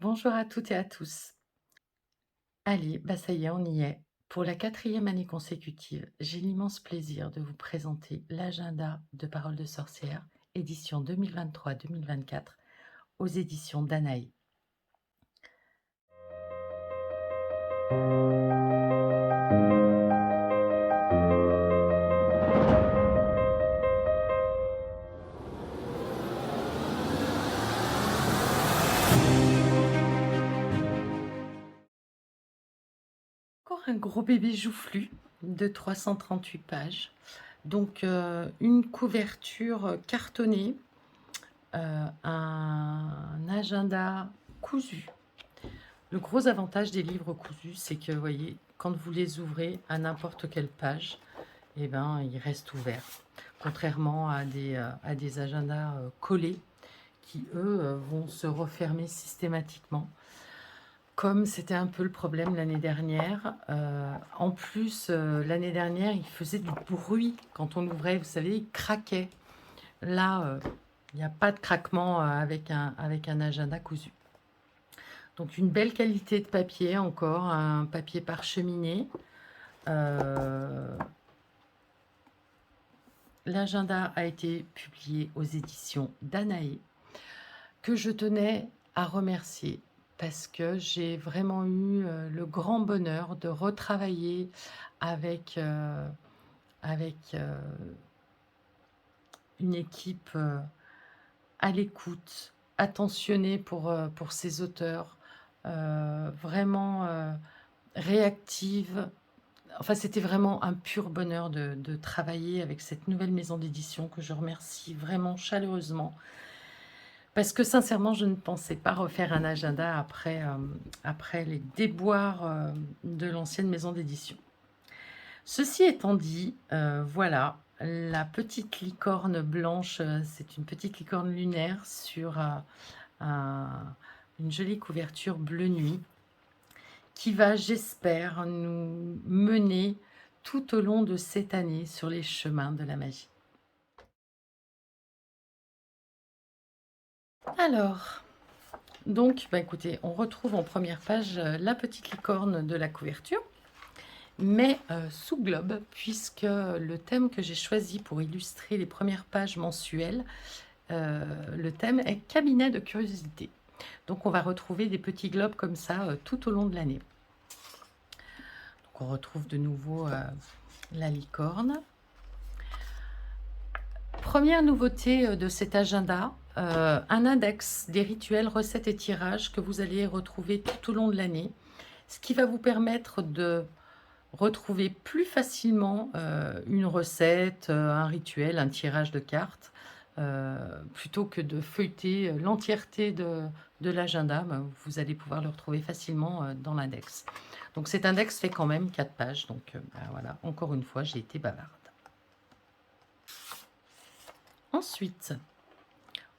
Bonjour à toutes et à tous. Allez, bah ça y est, on y est. Pour la quatrième année consécutive, j'ai l'immense plaisir de vous présenter l'agenda de Paroles de sorcière, édition 2023-2024, aux éditions Danaï. Encore un gros bébé joufflu de 338 pages. Donc, une couverture cartonnée, un agenda cousu. Le gros avantage des livres cousus, c'est que, vous voyez, quand vous les ouvrez à n'importe quelle page, eh ben, ils restent ouverts. Contrairement à des agendas collés qui, eux, vont se refermer systématiquement. Comme c'était un peu le problème l'année dernière. En plus, l'année dernière, il faisait du bruit quand on l'ouvrait. Vous savez, il craquait. Là, il n'y a pas de craquement avec un agenda cousu. Donc une belle qualité de papier encore, un papier parcheminé. L'agenda a été publié aux éditions Danaé, que je tenais à remercier parce que j'ai vraiment eu le grand bonheur de retravailler avec, une équipe à l'écoute, attentionnée pour ces auteurs, vraiment réactive. Enfin, c'était vraiment un pur bonheur de travailler avec cette nouvelle maison d'édition que je remercie vraiment chaleureusement. Parce que sincèrement, je ne pensais pas refaire un agenda après les déboires de l'ancienne maison d'édition. Ceci étant dit, voilà, la petite licorne blanche, c'est une petite licorne lunaire sur une jolie couverture bleu nuit qui va, j'espère, nous mener tout au long de cette année sur les chemins de la magie. Alors, donc, bah écoutez, on retrouve en première page la petite licorne de la couverture, mais sous globe, puisque le thème que j'ai choisi pour illustrer les premières pages mensuelles, le thème est cabinet de curiosité. Donc, on va retrouver des petits globes comme ça tout au long de l'année. Donc, on retrouve de nouveau la licorne. Première nouveauté de cet agenda, un index des rituels, recettes et tirages que vous allez retrouver tout au long de l'année, ce qui va vous permettre de retrouver plus facilement une recette, un rituel, un tirage de cartes, plutôt que de feuilleter l'entièreté de l'agenda. Ben, vous allez pouvoir le retrouver facilement dans l'index. Donc cet index fait quand même 4 pages, donc ben voilà, encore une fois, j'ai été bavarde. Ensuite,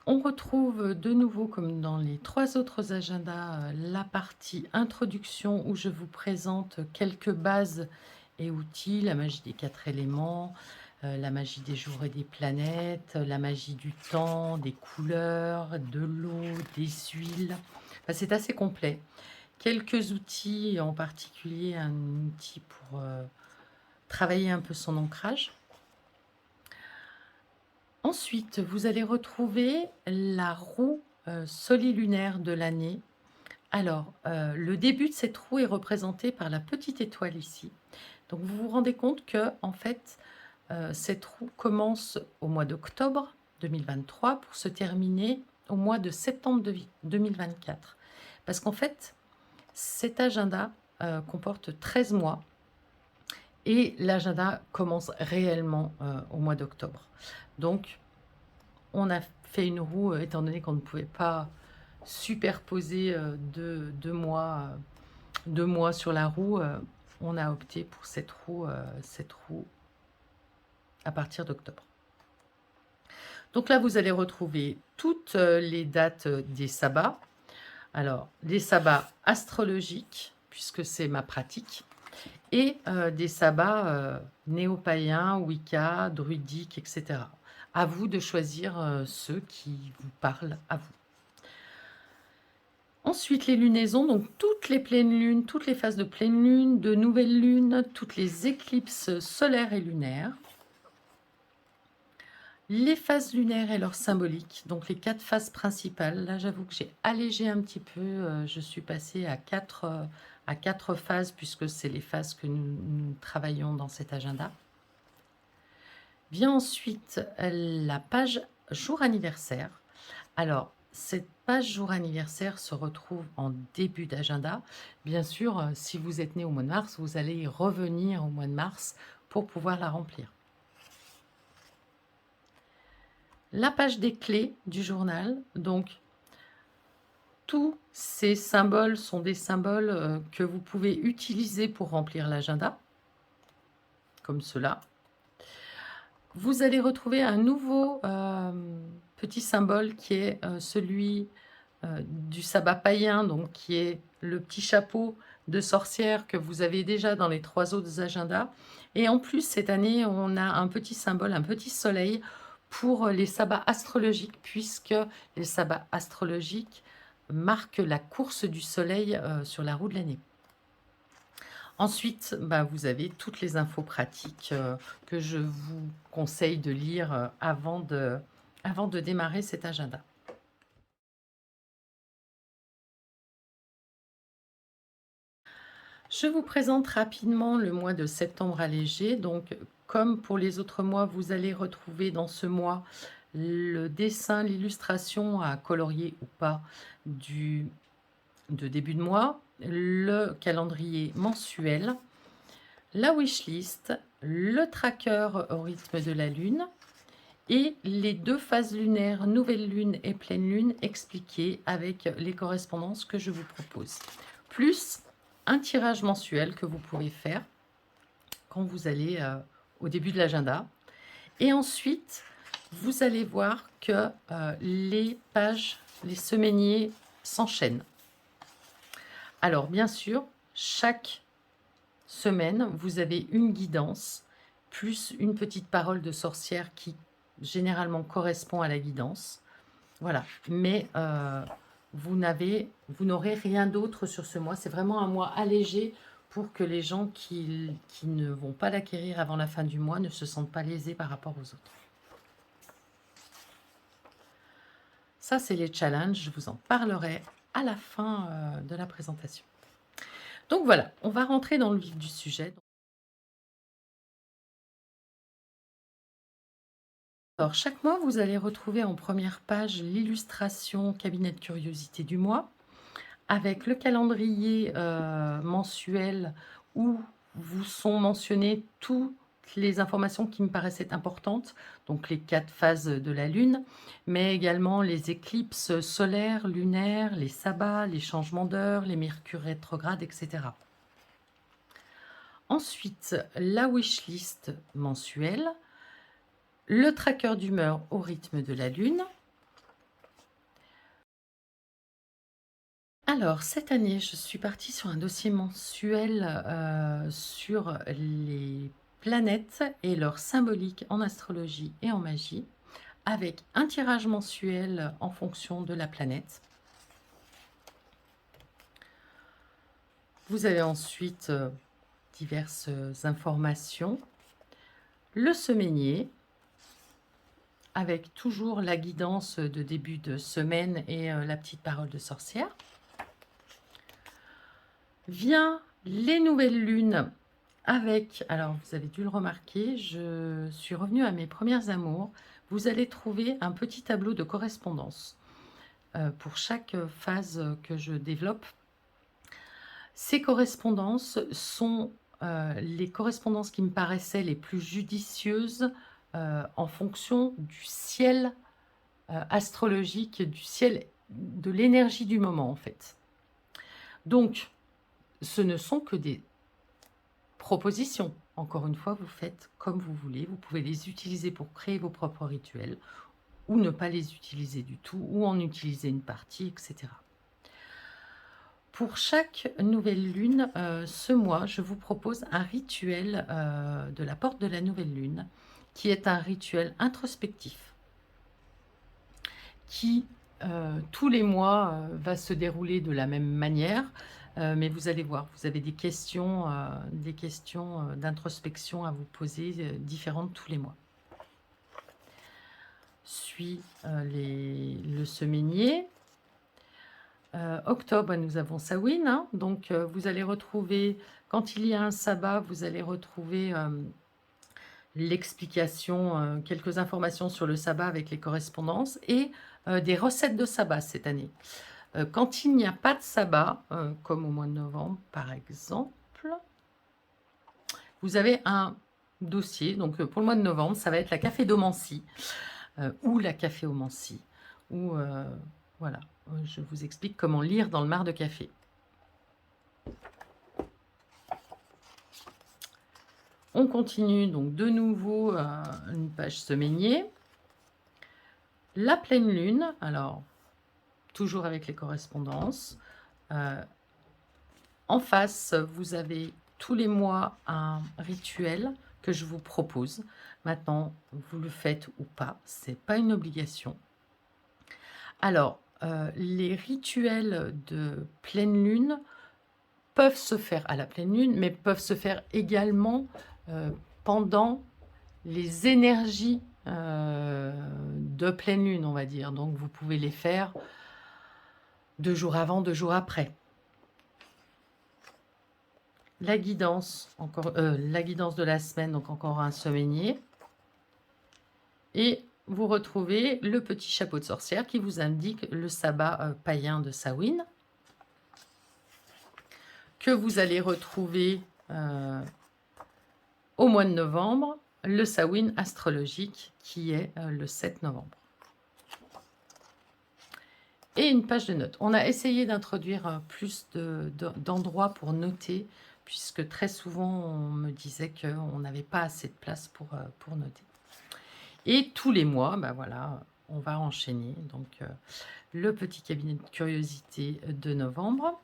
on retrouve de nouveau, comme dans les 3 autres agendas, la partie introduction où je vous présente quelques bases et outils, la magie des 4 éléments, la magie des jours et des planètes, la magie du temps, des couleurs, de l'eau, des huiles. Enfin, c'est assez complet. Quelques outils, en particulier un outil pour travailler un peu son ancrage. Ensuite, vous allez retrouver la roue solilunaire de l'année. Alors, le début de cette roue est représenté par la petite étoile ici. Donc, vous vous rendez compte que, en fait, cette roue commence au mois d'octobre 2023 pour se terminer au mois de septembre 2024. Parce qu'en fait, cet agenda comporte 13 mois et l'agenda commence réellement au mois d'octobre. Donc, on a fait une roue, étant donné qu'on ne pouvait pas superposer 2 mois sur la roue, on a opté pour cette roue à partir d'octobre. Donc là, vous allez retrouver toutes les dates des sabbats. Alors, les sabbats astrologiques, puisque c'est ma pratique, et des sabbats néo-païens, Wicca, druidiques, etc. À vous de choisir ceux qui vous parlent à vous. Ensuite, les lunaisons, donc toutes les pleines lunes, toutes les phases de pleine lune, de nouvelle lune, toutes les éclipses solaires et lunaires. Les phases lunaires et leur symbolique, donc les 4 phases principales. Là, j'avoue que j'ai allégé un petit peu, je suis passée à 4 phases puisque c'est les phases que nous travaillons dans cet agenda. Vient ensuite la page jour anniversaire. Alors, cette page jour anniversaire se retrouve en début d'agenda. Bien sûr, si vous êtes né au mois de mars, vous allez y revenir au mois de mars pour pouvoir la remplir. La page des clés du journal, donc tous ces symboles sont des symboles que vous pouvez utiliser pour remplir l'agenda, comme cela. Vous allez retrouver un nouveau petit symbole qui est celui du sabbat païen, donc qui est le petit chapeau de sorcière que vous avez déjà dans les 3 autres agendas. Et en plus, cette année, on a un petit symbole, un petit soleil pour les sabbats astrologiques, puisque les sabbats astrologiques marquent la course du soleil sur la roue de l'année. Ensuite, vous avez toutes les infos pratiques que je vous conseille de lire avant de démarrer cet agenda. Je vous présente rapidement le mois de septembre allégé. Donc, comme pour les autres mois, vous allez retrouver dans ce mois le dessin, l'illustration à colorier ou pas de début de mois, le calendrier mensuel, la wishlist, le tracker au rythme de la lune et les 2 phases lunaires, nouvelle lune et pleine lune, expliquées avec les correspondances que je vous propose. Plus un tirage mensuel que vous pouvez faire quand vous allez au début de l'agenda. Et ensuite, vous allez voir que les pages, les semainiers s'enchaînent. Alors, bien sûr, chaque semaine, vous avez une guidance, plus une petite parole de sorcière qui généralement correspond à la guidance. Voilà, mais vous n'aurez rien d'autre sur ce mois. C'est vraiment un mois allégé pour que les gens qui ne vont pas l'acquérir avant la fin du mois ne se sentent pas lésés par rapport aux autres. Ça, c'est les challenges. Je vous en parlerai à la fin de la présentation. Donc voilà, on va rentrer dans le vif du sujet. Alors, chaque mois, vous allez retrouver en première page l'illustration cabinet de curiosité du mois, avec le calendrier mensuel où vous sont mentionnées toutes les informations qui me paraissaient importantes, donc les 4 phases de la Lune, mais également les éclipses solaires, lunaires, les sabbats, les changements d'heure, les mercures rétrogrades, etc. Ensuite, la wishlist mensuelle, le tracker d'humeur au rythme de la Lune. Alors, cette année, je suis partie sur un dossier mensuel sur les planètes et leur symbolique en astrologie et en magie, avec un tirage mensuel en fonction de la planète. Vous avez ensuite diverses informations. Le semainier, avec toujours la guidance de début de semaine et la petite parole de sorcière. Vient les nouvelles lunes avec, alors vous avez dû le remarquer, je suis revenue à mes premières amours. Vous allez trouver un petit tableau de correspondance pour chaque phase que je développe. Ces correspondances sont les correspondances qui me paraissaient les plus judicieuses en fonction du ciel astrologique, du ciel, de l'énergie du moment en fait. Donc, ce ne sont que des propositions. Encore une fois, vous faites comme vous voulez. Vous pouvez les utiliser pour créer vos propres rituels ou ne pas les utiliser du tout ou en utiliser une partie, etc. Pour chaque nouvelle lune, ce mois, je vous propose un rituel de la porte de la nouvelle lune qui est un rituel introspectif qui tous les mois va se dérouler de la même manière, mais vous allez voir, vous avez des questions d'introspection à vous poser différentes tous les mois. Suit le semainier. Octobre, nous avons Samhain, hein, donc vous allez retrouver, quand il y a un sabbat, vous allez retrouver l'explication, quelques informations sur le sabbat avec les correspondances et des recettes de sabbat cette année. Quand il n'y a pas de sabbat, comme au mois de novembre par exemple, vous avez un dossier, donc pour le mois de novembre, ça va être la cafédomancie ou la caféomancie, ou voilà, je vous explique comment lire dans le mar de café. On continue donc de nouveau une page semainier. La pleine lune, alors toujours avec les correspondances. En face, vous avez tous les mois un rituel que je vous propose. Maintenant, vous le faites ou pas, c'est pas une obligation. Alors, les rituels de pleine lune peuvent se faire à la pleine lune, mais peuvent se faire également pendant les énergies de pleine lune, on va dire. Donc, vous pouvez les faire 2 jours avant, 2 jours après. La guidance, la guidance de la semaine, donc encore un semainier. Et vous retrouvez le petit chapeau de sorcière qui vous indique le sabbat païen de Samhain, que vous allez retrouver au mois de novembre, le Samhain astrologique qui est le 7 novembre. Et une page de notes. On a essayé d'introduire plus d'endroits pour noter, puisque très souvent on me disait qu'on n'avait pas assez de place pour noter. Et tous les mois, ben voilà, on va enchaîner. Donc le petit cabinet de curiosité de novembre.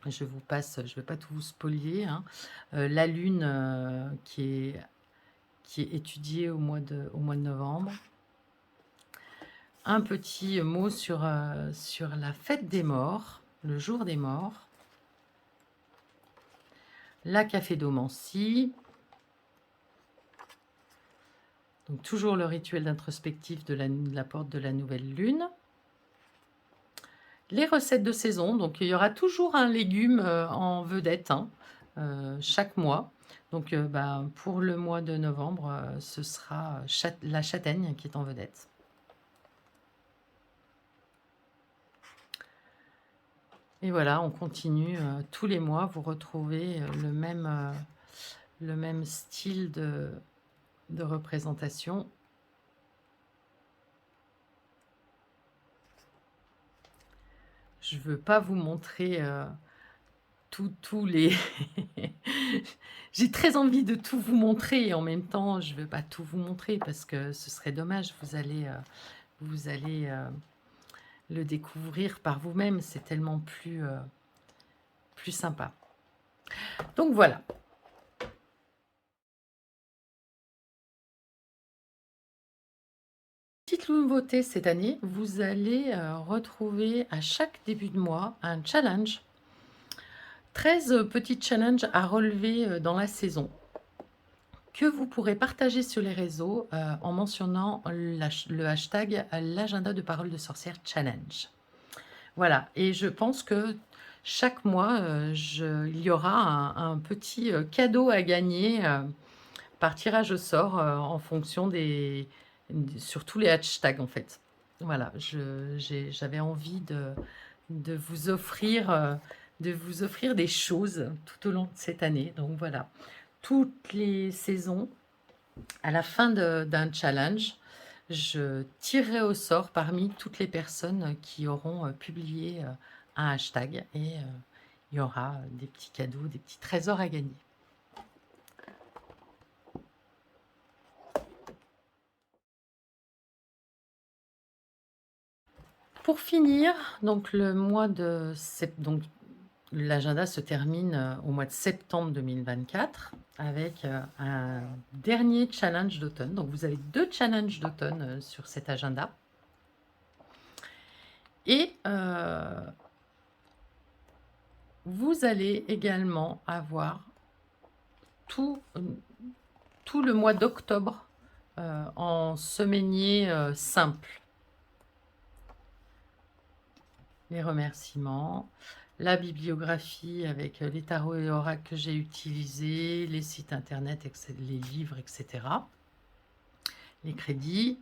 Je vous passe, je ne vais pas tout vous spolier, hein. La lune qui est étudiée au mois de novembre. Un petit mot sur la fête des morts, le jour des morts. La cafédomancie. Donc toujours le rituel d'introspectif de la porte de la nouvelle lune. Les recettes de saison, donc il y aura toujours un légume en vedette hein, chaque mois. Donc pour le mois de novembre, ce sera la châtaigne qui est en vedette. Et voilà, on continue tous les mois, vous retrouvez le même style de représentation. Je ne veux pas vous montrer tous les... J'ai très envie de tout vous montrer et en même temps, je ne veux pas tout vous montrer parce que ce serait dommage. Vous allez le découvrir par vous-même. C'est tellement plus sympa. Donc voilà. Petite nouveauté cette année, vous allez retrouver à chaque début de mois un challenge. 13 petits challenges à relever dans la saison que vous pourrez partager sur les réseaux en mentionnant le hashtag l'agenda de parole de sorcière challenge. Voilà, et je pense que chaque mois, il y aura un petit cadeau à gagner par tirage au sort en fonction sur tous les hashtags en fait. Voilà, j'avais envie de vous offrir des choses tout au long de cette année. Donc voilà, toutes les saisons, à la fin d'un challenge, je tirerai au sort parmi toutes les personnes qui auront publié un hashtag et il y aura des petits cadeaux, des petits trésors à gagner. Pour finir, donc le mois de septembre, l'agenda se termine au mois de septembre 2024 avec un dernier challenge d'automne. Donc vous avez 2 challenges d'automne sur cet agenda. Et vous allez également avoir tout, tout le mois d'octobre en semainier simple. Les remerciements, la bibliographie avec les tarots et oracles que j'ai utilisés, les sites internet, les livres, etc. Les crédits.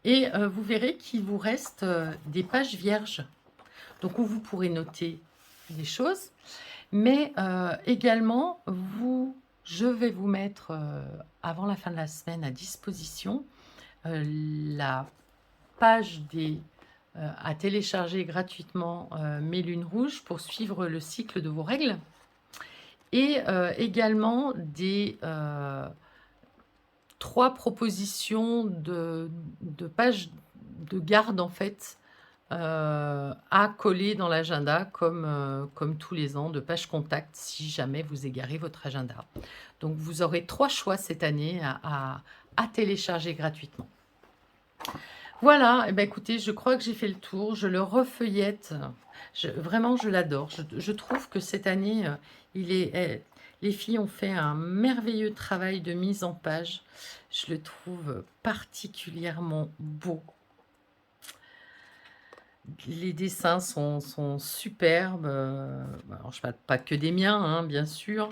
Et vous verrez qu'il vous reste des pages vierges. Donc, où vous pourrez noter des choses. Mais également, je vais vous mettre, avant la fin de la semaine, à disposition la page à télécharger gratuitement Mes lunes rouges pour suivre le cycle de vos règles. Et également des 3 propositions de pages de garde, en fait, à coller dans l'agenda comme tous les ans, de pages contact si jamais vous égarez votre agenda. Donc vous aurez 3 choix cette année à télécharger gratuitement. Voilà, et écoutez, je crois que j'ai fait le tour, je le refeuillette, vraiment je l'adore. Je trouve que cette année, les filles ont fait un merveilleux travail de mise en page. Je le trouve particulièrement beau. Les dessins sont superbes. Alors, je ne parle pas que des miens, hein, bien sûr,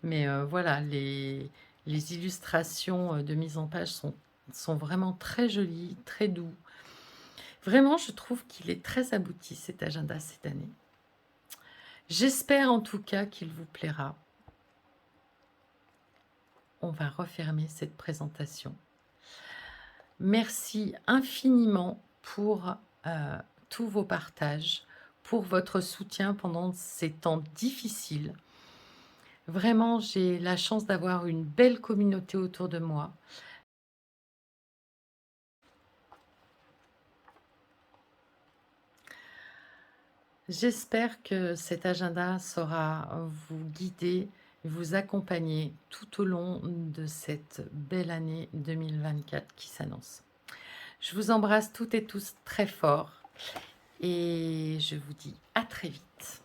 mais voilà, les illustrations de mise en page sont vraiment très jolies, très doux. Vraiment, je trouve qu'il est très abouti, cet agenda, cette année. J'espère en tout cas qu'il vous plaira. On va refermer cette présentation. Merci infiniment pour tous vos partages, pour votre soutien pendant ces temps difficiles. Vraiment, j'ai la chance d'avoir une belle communauté autour de moi. J'espère que cet agenda saura vous guider, vous accompagner tout au long de cette belle année 2024 qui s'annonce. Je vous embrasse toutes et tous très fort et je vous dis à très vite.